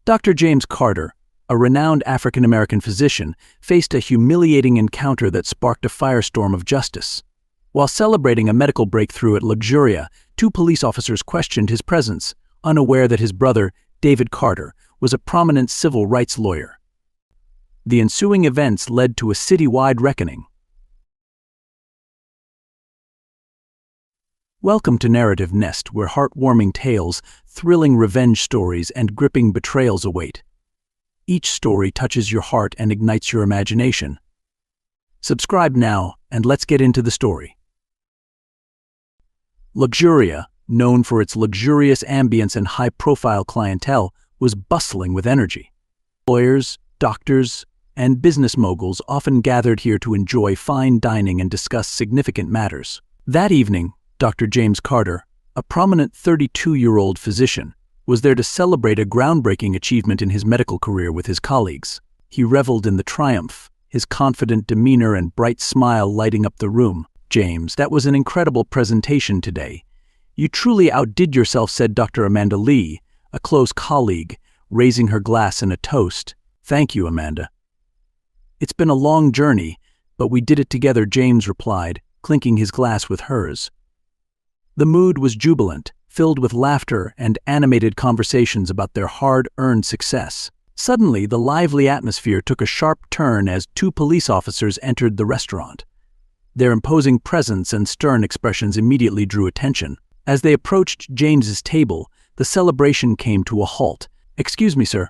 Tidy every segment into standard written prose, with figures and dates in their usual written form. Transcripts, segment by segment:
Dr. James Carter, a renowned African-American physician, faced a humiliating encounter that sparked a firestorm of justice. While celebrating a medical breakthrough at Luxuria, two police officers questioned his presence, unaware that his brother, David Carter, was a prominent civil rights lawyer. The ensuing events led to a citywide reckoning. Welcome to Narrative Nest, where heartwarming tales, thrilling revenge stories, and gripping betrayals await. Each story touches your heart and ignites your imagination. Subscribe now, and let's get into the story. Luxuria, known for its luxurious ambience and high-profile clientele, was bustling with energy. Lawyers, doctors, and business moguls often gathered here to enjoy fine dining and discuss significant matters. That evening, Dr. James Carter, a prominent 32-year-old physician, was there to celebrate a groundbreaking achievement in his medical career with his colleagues. He reveled in the triumph, his confident demeanor and bright smile lighting up the room. "James, that was an incredible presentation today. You truly outdid yourself," said Dr. Amanda Lee, a close colleague, raising her glass in a toast. "Thank you, Amanda." "It's been a long journey, but we did it together," James replied, clinking his glass with hers. The mood was jubilant, filled with laughter and animated conversations about their hard-earned success. Suddenly, the lively atmosphere took a sharp turn as two police officers entered the restaurant. Their imposing presence and stern expressions immediately drew attention. As they approached James's table, the celebration came to a halt. "Excuse me, sir.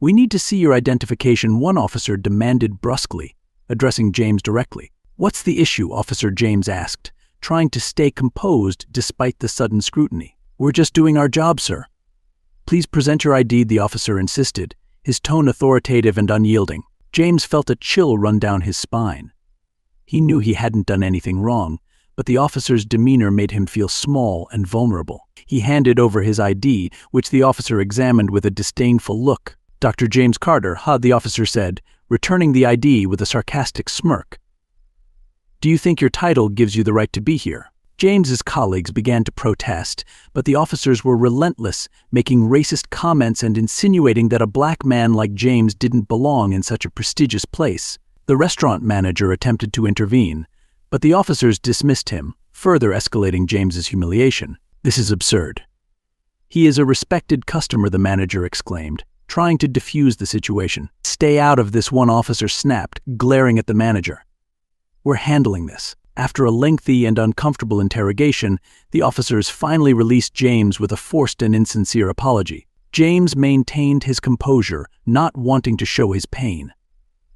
We need to see your identification," one officer demanded brusquely, addressing James directly. "What's the issue?" Officer James asked, trying to stay composed despite the sudden scrutiny. "We're just doing our job, sir." "Please present your ID," the officer insisted, his tone authoritative and unyielding. James felt a chill run down his spine. He knew he hadn't done anything wrong, but the officer's demeanor made him feel small and vulnerable. He handed over his ID, which the officer examined with a disdainful look. "Dr. James Carter," the officer said, returning the ID with a sarcastic smirk. "Do you think your title gives you the right to be here?" James's colleagues began to protest, but the officers were relentless, making racist comments and insinuating that a black man like James didn't belong in such a prestigious place. The restaurant manager attempted to intervene, but the officers dismissed him, further escalating James's humiliation. "This is absurd." "He is a respected customer," the manager exclaimed, trying to defuse the situation. "Stay out of this," one officer snapped, glaring at the manager. "We're handling this." After a lengthy and uncomfortable interrogation, the officers finally released James with a forced and insincere apology. James maintained his composure, not wanting to show his pain.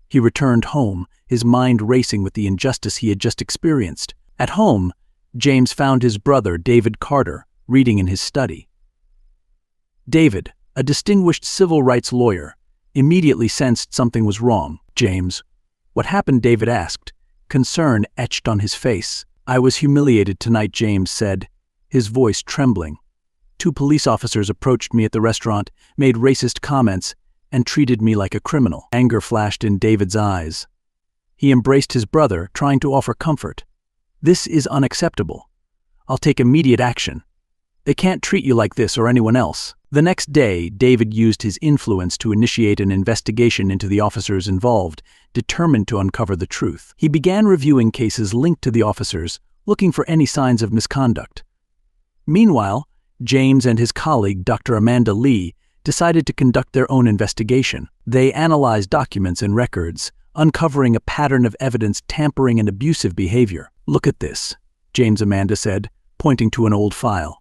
He returned home, his mind racing with the injustice he had just experienced. At home, James found his brother, David Carter, reading in his study. David, a distinguished civil rights lawyer, immediately sensed something was wrong. "James, what happened?" David asked, concern etched on his face. "I was humiliated tonight," James said, his voice trembling. "Two police officers approached me at the restaurant, made racist comments, and treated me like a criminal." Anger flashed in David's eyes. He embraced his brother, trying to offer comfort. "This is unacceptable. I'll take immediate action. They can't treat you like this or anyone else." The next day, David used his influence to initiate an investigation into the officers involved, determined to uncover the truth. He began reviewing cases linked to the officers, looking for any signs of misconduct. Meanwhile, James and his colleague, Dr. Amanda Lee, decided to conduct their own investigation. They analyzed documents and records, uncovering a pattern of evidence tampering and abusive behavior. "Look at this," James Amanda said, pointing to an old file.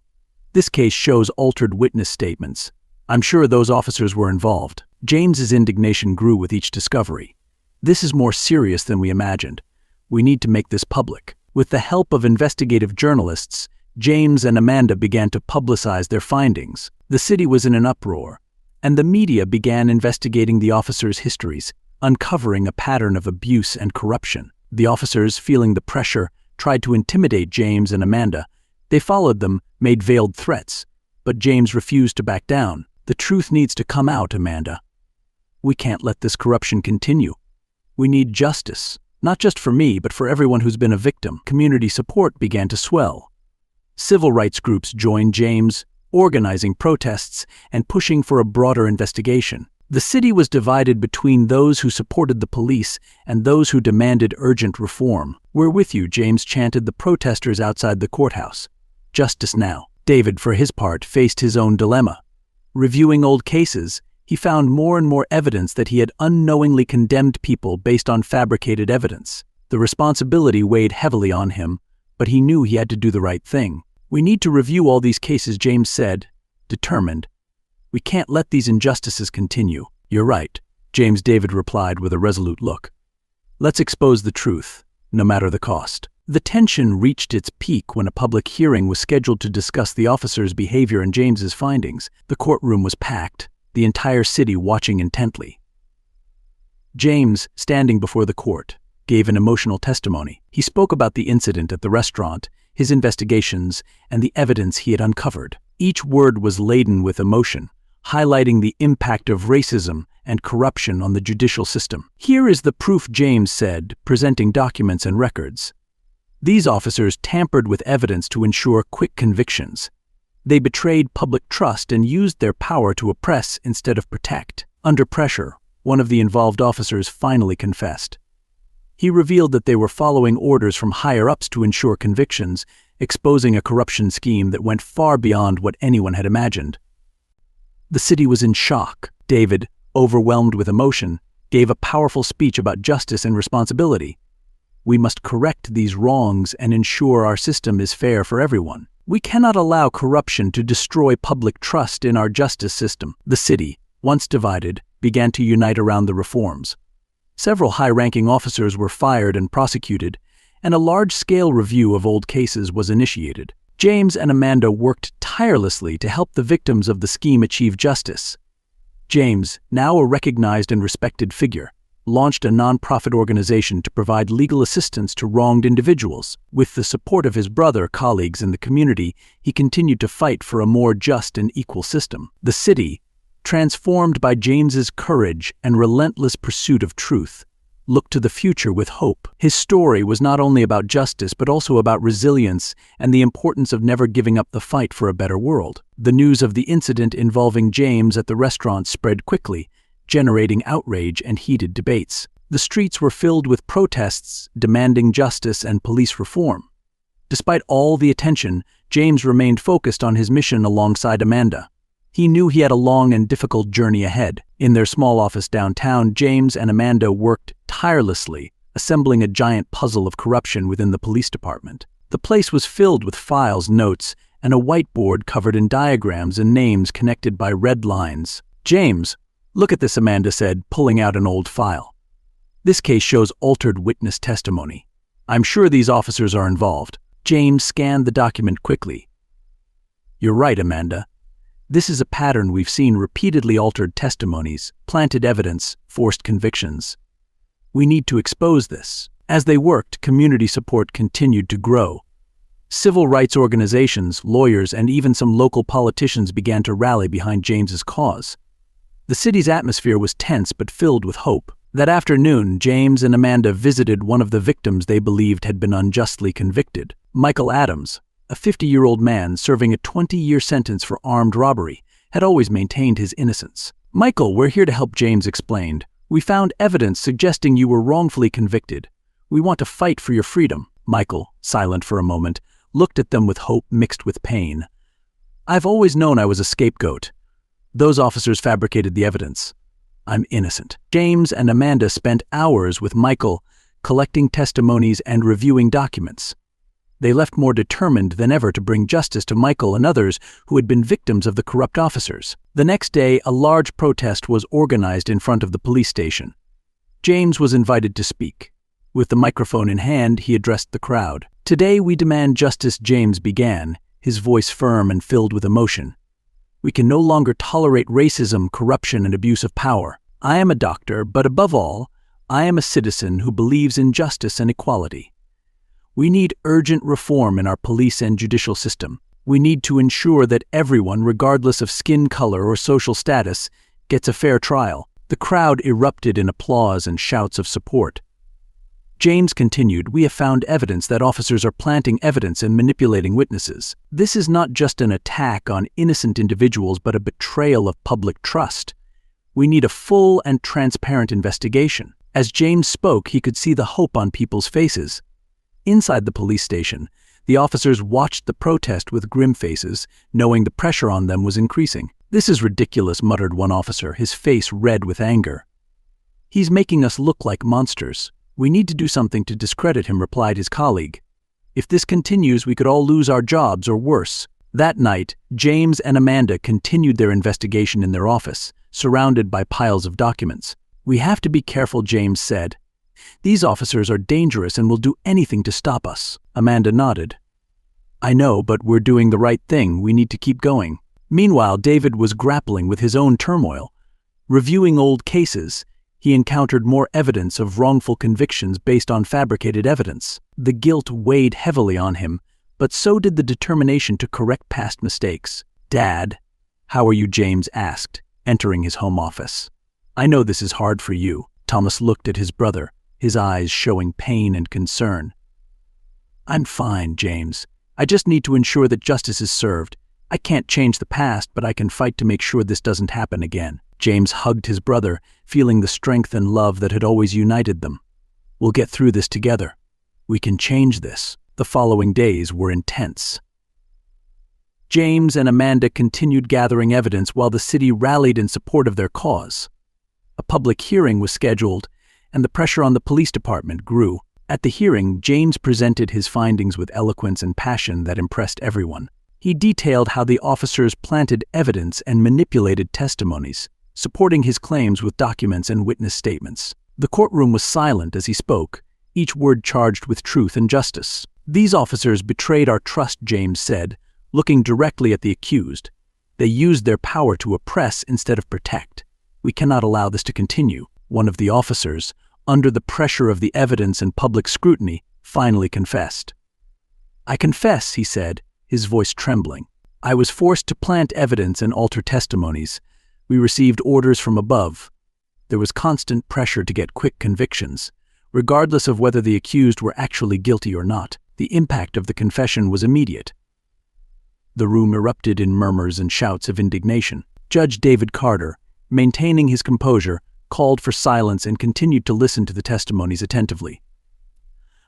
"This case shows altered witness statements. I'm sure those officers were involved." James's indignation grew with each discovery. "This is more serious than we imagined. We need to make this public." With the help of investigative journalists, James and Amanda began to publicize their findings. The city was in an uproar, and the media began investigating the officers' histories, uncovering a pattern of abuse and corruption. The officers, feeling the pressure, tried to intimidate James and Amanda. They followed them, made veiled threats, but James refused to back down. "The truth needs to come out, Amanda. We can't let this corruption continue. We need justice, not just for me, but for everyone who's been a victim." Community support began to swell. Civil rights groups joined James, organizing protests, and pushing for a broader investigation. The city was divided between those who supported the police and those who demanded urgent reform. "We're with you," James chanted the protesters outside the courthouse. "Justice now." David, for his part, faced his own dilemma. Reviewing old cases, he found more and more evidence that he had unknowingly condemned people based on fabricated evidence. The responsibility weighed heavily on him, but he knew he had to do the right thing. "We need to review all these cases," James said, determined. "We can't let these injustices continue." "You're right," David replied with a resolute look. "Let's expose the truth, no matter the cost." The tension reached its peak when a public hearing was scheduled to discuss the officers' behavior and James's findings. The courtroom was packed, the entire city watching intently. James, standing before the court, gave an emotional testimony. He spoke about the incident at the restaurant, his investigations, and the evidence he had uncovered. Each word was laden with emotion, highlighting the impact of racism and corruption on the judicial system. "Here is the proof," James said, presenting documents and records. "These officers tampered with evidence to ensure quick convictions. They betrayed public trust and used their power to oppress instead of protect." Under pressure, one of the involved officers finally confessed. He revealed that they were following orders from higher-ups to ensure convictions, exposing a corruption scheme that went far beyond what anyone had imagined. The city was in shock. David, overwhelmed with emotion, gave a powerful speech about justice and responsibility. "We must correct these wrongs and ensure our system is fair for everyone. We cannot allow corruption to destroy public trust in our justice system." The city, once divided, began to unite around the reforms. Several high-ranking officers were fired and prosecuted, and a large-scale review of old cases was initiated. James and Amanda worked tirelessly to help the victims of the scheme achieve justice. James, now a recognized and respected figure, launched a non-profit organization to provide legal assistance to wronged individuals. With the support of his brother, colleagues, and the community, he continued to fight for a more just and equal system. The city, transformed by James's courage and relentless pursuit of truth, looked to the future with hope. His story was not only about justice but also about resilience and the importance of never giving up the fight for a better world. The news of the incident involving James at the restaurant spread quickly, generating outrage and heated debates. The streets were filled with protests demanding justice and police reform. Despite all the attention, James remained focused on his mission alongside Amanda. He knew he had a long and difficult journey ahead. In their small office downtown, James and Amanda worked tirelessly, assembling a giant puzzle of corruption within the police department. The place was filled with files, notes, and a whiteboard covered in diagrams and names connected by red lines. "James, look at this," Amanda said, pulling out an old file. "This case shows altered witness testimony. I'm sure these officers are involved." James scanned the document quickly. "You're right, Amanda. This is a pattern we've seen repeatedly: altered testimonies, planted evidence, forced convictions. We need to expose this." As they worked, community support continued to grow. Civil rights organizations, lawyers, and even some local politicians began to rally behind James's cause. The city's atmosphere was tense but filled with hope. That afternoon, James and Amanda visited one of the victims they believed had been unjustly convicted. Michael Adams, a 50-year-old man serving a 20-year sentence for armed robbery, had always maintained his innocence. "Michael, we're here to help," James explained. "We found evidence suggesting you were wrongfully convicted. We want to fight for your freedom." Michael, silent for a moment, looked at them with hope mixed with pain. "I've always known I was a scapegoat. Those officers fabricated the evidence. I'm innocent." James and Amanda spent hours with Michael, collecting testimonies and reviewing documents. They left more determined than ever to bring justice to Michael and others who had been victims of the corrupt officers. The next day, a large protest was organized in front of the police station. James was invited to speak. With the microphone in hand, he addressed the crowd. "Today we demand justice," James began, his voice firm and filled with emotion. "We can no longer tolerate racism, corruption, and abuse of power. I am a doctor, but above all, I am a citizen who believes in justice and equality. We need urgent reform in our police and judicial system. We need to ensure that everyone, regardless of skin color or social status, gets a fair trial." The crowd erupted in applause and shouts of support. James continued, "We have found evidence that officers are planting evidence and manipulating witnesses. This is not just an attack on innocent individuals but a betrayal of public trust. We need a full and transparent investigation." As James spoke, he could see the hope on people's faces. Inside the police station, the officers watched the protest with grim faces, knowing the pressure on them was increasing. "This is ridiculous," muttered one officer, his face red with anger. "He's making us look like monsters. We need to do something to discredit him," replied his colleague. "If this continues, we could all lose our jobs or worse." That night, James and Amanda continued their investigation in their office, surrounded by piles of documents. "We have to be careful," James said. "These officers are dangerous and will do anything to stop us." Amanda nodded. "I know, but we're doing the right thing. We need to keep going." Meanwhile, David was grappling with his own turmoil. Reviewing old cases, he encountered more evidence of wrongful convictions based on fabricated evidence. The guilt weighed heavily on him, but so did the determination to correct past mistakes. "Dad, how are you?" James asked, entering his home office. "I know this is hard for you." Thomas looked at his brother, his eyes showing pain and concern. "I'm fine, James. I just need to ensure that justice is served. I can't change the past, but I can fight to make sure this doesn't happen again." James hugged his brother, feeling the strength and love that had always united them. "We'll get through this together. We can change this." The following days were intense. James and Amanda continued gathering evidence while the city rallied in support of their cause. A public hearing was scheduled, and the pressure on the police department grew. At the hearing, James presented his findings with eloquence and passion that impressed everyone. He detailed how the officers planted evidence and manipulated testimonies, supporting his claims with documents and witness statements. The courtroom was silent as he spoke, each word charged with truth and justice. "These officers betrayed our trust," James said, looking directly at the accused. "They used their power to oppress instead of protect. We cannot allow this to continue." One of the officers, under the pressure of the evidence and public scrutiny, finally confessed. "I confess," he said, his voice trembling. "I was forced to plant evidence and alter testimonies. We received orders from above. There was constant pressure to get quick convictions, regardless of whether the accused were actually guilty or not. The impact of the confession was immediate." The room erupted in murmurs and shouts of indignation. Judge David Carter, maintaining his composure, called for silence and continued to listen to the testimonies attentively.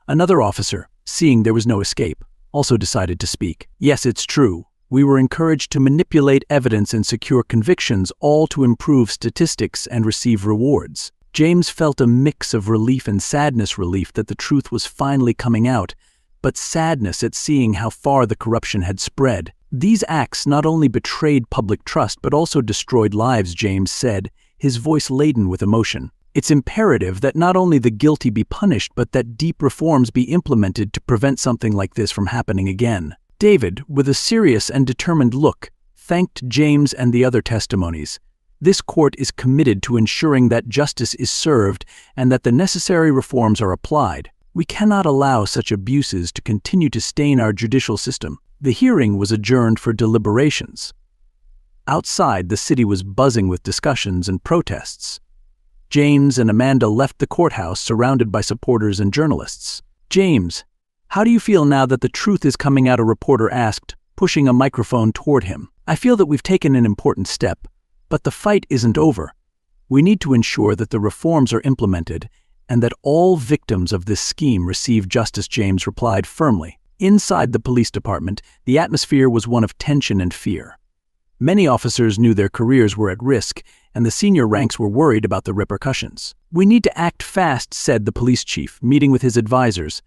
Another officer, seeing there was no escape, also decided to speak. "Yes, it's true. We were encouraged to manipulate evidence and secure convictions, all to improve statistics and receive rewards." James felt a mix of relief and sadness, relief that the truth was finally coming out, but sadness at seeing how far the corruption had spread. "These acts not only betrayed public trust but also destroyed lives," James said, his voice laden with emotion. "It's imperative that not only the guilty be punished but that deep reforms be implemented to prevent something like this from happening again." David, with a serious and determined look, thanked James and the other testimonies. "This court is committed to ensuring that justice is served and that the necessary reforms are applied. We cannot allow such abuses to continue to stain our judicial system." The hearing was adjourned for deliberations. Outside, the city was buzzing with discussions and protests. James and Amanda left the courthouse surrounded by supporters and journalists. "James, how do you feel now that the truth is coming out?" a reporter asked, pushing a microphone toward him. "I feel that we've taken an important step, but the fight isn't over. We need to ensure that the reforms are implemented and that all victims of this scheme receive justice," James replied firmly. Inside the police department, the atmosphere was one of tension and fear. Many officers knew their careers were at risk, and the senior ranks were worried about the repercussions. "We need to act fast," said the police chief, meeting with his advisors.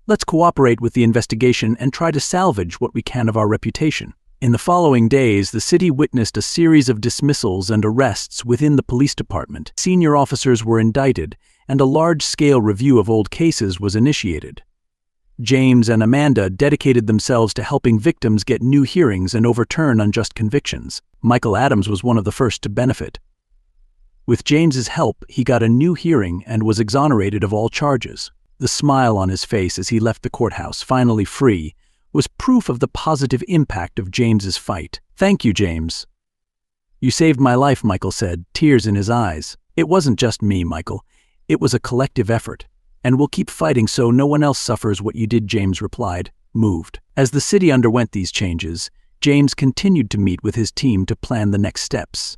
"Let's cooperate with the investigation and try to salvage what we can of our reputation." In the following days, the city witnessed a series of dismissals and arrests within the police department. Senior officers were indicted, and a large-scale review of old cases was initiated. James and Amanda dedicated themselves to helping victims get new hearings and overturn unjust convictions. Michael Adams was one of the first to benefit. With James's help, he got a new hearing and was exonerated of all charges. The smile on his face as he left the courthouse, finally free, was proof of the positive impact of James's fight. "Thank you, James." "You saved my life," Michael said, tears in his eyes. "It wasn't just me, Michael. It was a collective effort. And we'll keep fighting so no one else suffers what you did, James replied, moved. As the city underwent these changes, James continued to meet with his team to plan the next steps.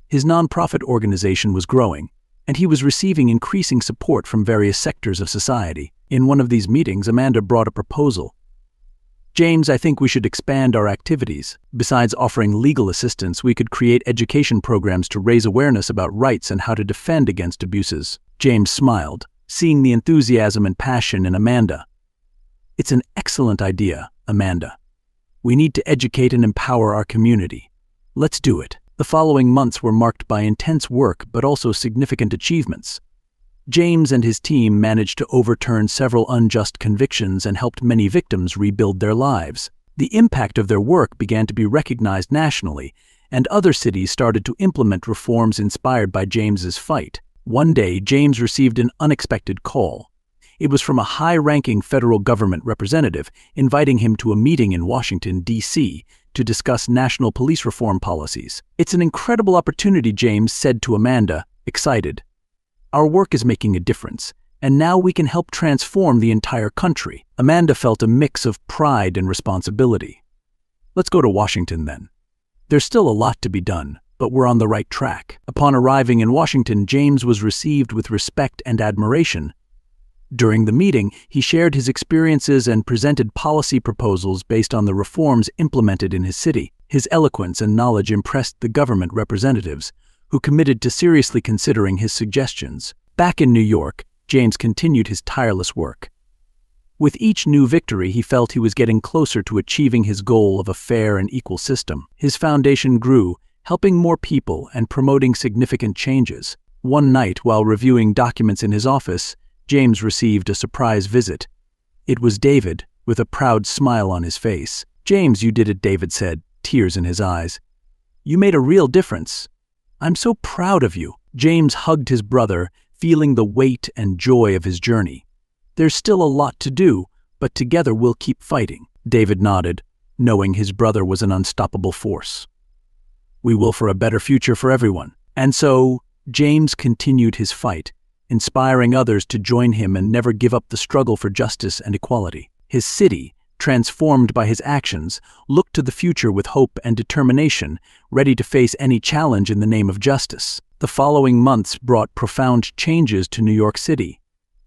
His nonprofit organization was growing, and he was receiving increasing support from various sectors of society. In one of these meetings, Amanda brought a proposal. James, I think we should expand our activities. Besides offering legal assistance, we could create education programs to raise awareness about rights and how to defend against abuses. James smiled, seeing the enthusiasm and passion in Amanda. It's an excellent idea, Amanda. We need to educate and empower our community. Let's do it. The following months were marked by intense work but also significant achievements. James and his team managed to overturn several unjust convictions and helped many victims rebuild their lives. The impact of their work began to be recognized nationally, and other cities started to implement reforms inspired by James's fight. One day, James received an unexpected call. It was from a high-ranking federal government representative inviting him to a meeting in Washington, D.C., to discuss national police reform policies. "It's an incredible opportunity," James said to Amanda, excited. "Our work is making a difference, and now we can help transform the entire country." Amanda felt a mix of pride and responsibility. "Let's go to Washington then. There's still a lot to be done, but we're on the right track." Upon arriving in Washington, James was received with respect and admiration. During the meeting, he shared his experiences and presented policy proposals based on the reforms implemented in his city. His eloquence and knowledge impressed the government representatives, who committed to seriously considering his suggestions. Back in New York, James continued his tireless work. With each new victory, he felt he was getting closer to achieving his goal of a fair and equal system. His foundation grew, helping more people and promoting significant changes. One night, while reviewing documents in his office, James received a surprise visit. It was David, with a proud smile on his face. "James, you did it," David said, tears in his eyes. "You made a real difference. I'm so proud of you." James hugged his brother, feeling the weight and joy of his journey. "There's still a lot to do, but together we'll keep fighting." David nodded, knowing his brother was an unstoppable force. "We will, for a better future for everyone." And so, James continued his fight, inspiring others to join him and never give up the struggle for justice and equality. His city, transformed by his actions, looked to the future with hope and determination, ready to face any challenge in the name of justice. The following months brought profound changes to New York City.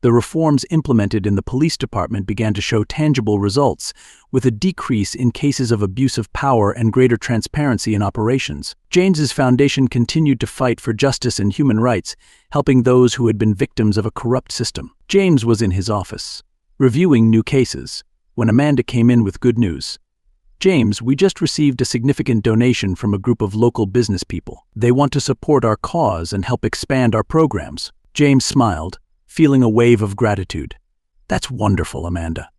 The reforms implemented in the police department began to show tangible results, with a decrease in cases of abuse of power and greater transparency in operations. James's foundation continued to fight for justice and human rights, helping those who had been victims of a corrupt system. James was in his office, reviewing new cases, when Amanda came in with good news. "James, we just received a significant donation from a group of local business people. They want to support our cause and help expand our programs." James smiled, feeling a wave of gratitude. "That's wonderful, Amanda.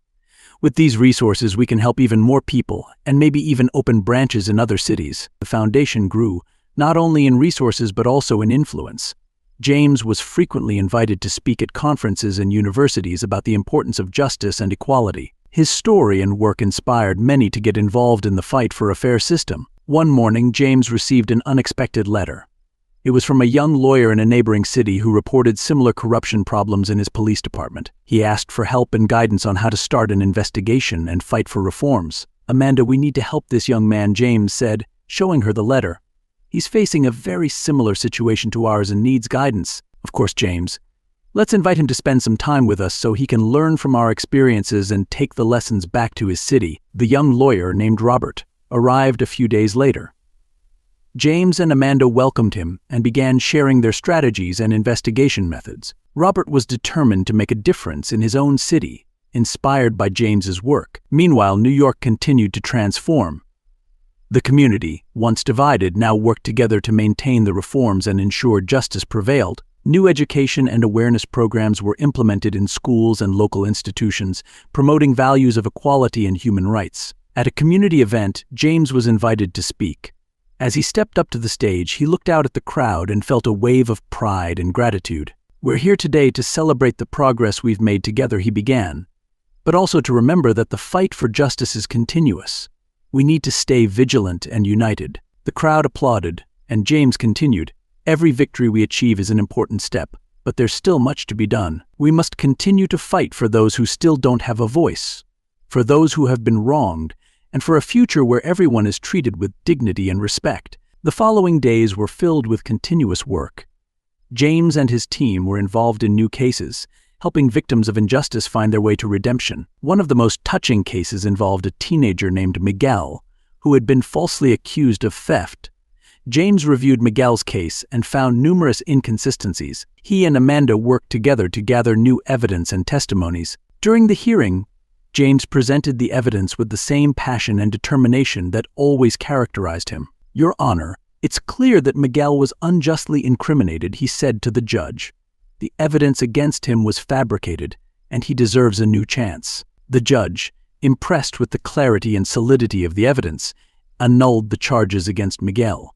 With these resources, we can help even more people and maybe even open branches in other cities." The foundation grew, not only in resources but also in influence. James was frequently invited to speak at conferences and universities about the importance of justice and equality. His story and work inspired many to get involved in the fight for a fair system. One morning, James received an unexpected letter. It was from a young lawyer in a neighboring city who reported similar corruption problems in his police department. He asked for help and guidance on how to start an investigation and fight for reforms. "Amanda, we need to help this young man," James said, showing her the letter. "He's facing a very similar situation to ours and needs guidance." "Of course, James. Let's invite him to spend some time with us so he can learn from our experiences and take the lessons back to his city." The young lawyer, named Robert, arrived a few days later. James and Amanda welcomed him and began sharing their strategies and investigation methods. Robert was determined to make a difference in his own city, inspired by James's work. Meanwhile, New York continued to transform. The community, once divided, now worked together to maintain the reforms and ensure justice prevailed. New education and awareness programs were implemented in schools and local institutions, promoting values of equality and human rights. At a community event, James was invited to speak. As he stepped up to the stage, he looked out at the crowd and felt a wave of pride and gratitude. "We're here today to celebrate the progress we've made together," he began, "but also to remember that the fight for justice is continuous. We need to stay vigilant and united." The crowd applauded, and James continued, "Every victory we achieve is an important step. but there's still much to be done. We must continue to fight for those who still don't have a voice, for those who have been wronged, and for a future where everyone is treated with dignity and respect. The following days were filled with continuous work. James and his team were involved in new cases, helping victims of injustice find their way to redemption. One of the most touching cases involved a teenager named Miguel, who had been falsely accused of theft. James reviewed Miguel's case and found numerous inconsistencies. He and Amanda worked together to gather new evidence and testimonies. During the hearing, James presented the evidence with the same passion and determination that always characterized him. "Your Honor, it's clear that Miguel was unjustly incriminated," he said to the judge. "The evidence against him was fabricated, and he deserves a new chance." The judge, impressed with the clarity and solidity of the evidence, annulled the charges against Miguel.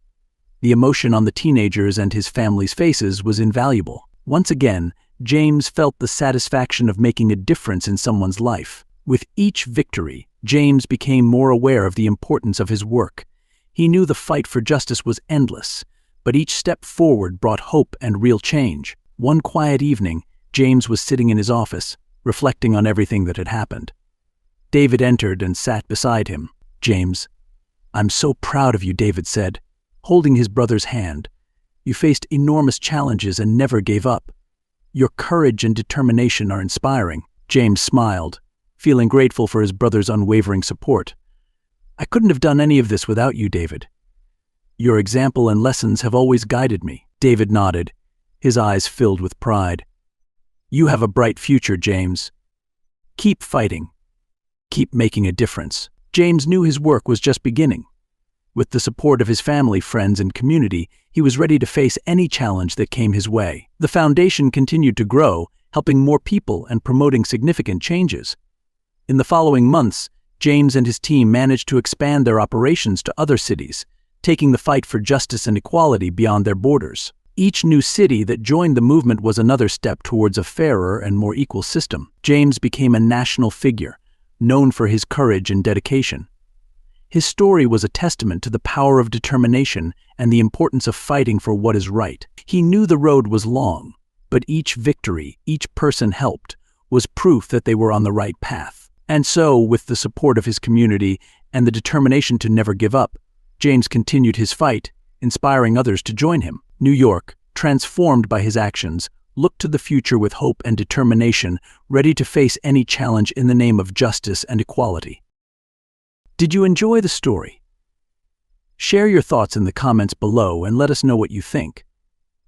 The emotion on the teenagers and his family's faces was invaluable. Once again, James felt the satisfaction of making a difference in someone's life. With each victory, James became more aware of the importance of his work. He knew the fight for justice was endless, but each step forward brought hope and real change. One quiet evening, James was sitting in his office, reflecting on everything that had happened. David entered and sat beside him. "James, I'm so proud of you," David said, holding his brother's hand. "You faced enormous challenges and never gave up. Your courage and determination are inspiring." James smiled, feeling grateful for his brother's unwavering support. "I couldn't have done any of this without you, David. Your example and lessons have always guided me." David nodded, his eyes filled with pride. "You have a bright future, James. Keep fighting. Keep making a difference." James knew his work was just beginning. With the support of his family, friends, and community, he was ready to face any challenge that came his way. The foundation continued to grow, helping more people and promoting significant changes. In the following months, James and his team managed to expand their operations to other cities, taking the fight for justice and equality beyond their borders. Each new city that joined the movement was another step towards a fairer and more equal system. James became a national figure, known for his courage and dedication. His story was a testament to the power of determination and the importance of fighting for what is right. He knew the road was long, but each victory, each person helped, was proof that they were on the right path. And so, with the support of his community and the determination to never give up, James continued his fight, inspiring others to join him. New York, transformed by his actions, looked to the future with hope and determination, ready to face any challenge in the name of justice and equality. Did you enjoy the story? Share your thoughts in the comments below and let us know what you think.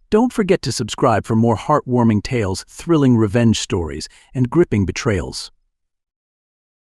Don't forget to subscribe for more heartwarming tales, thrilling revenge stories, and gripping betrayals.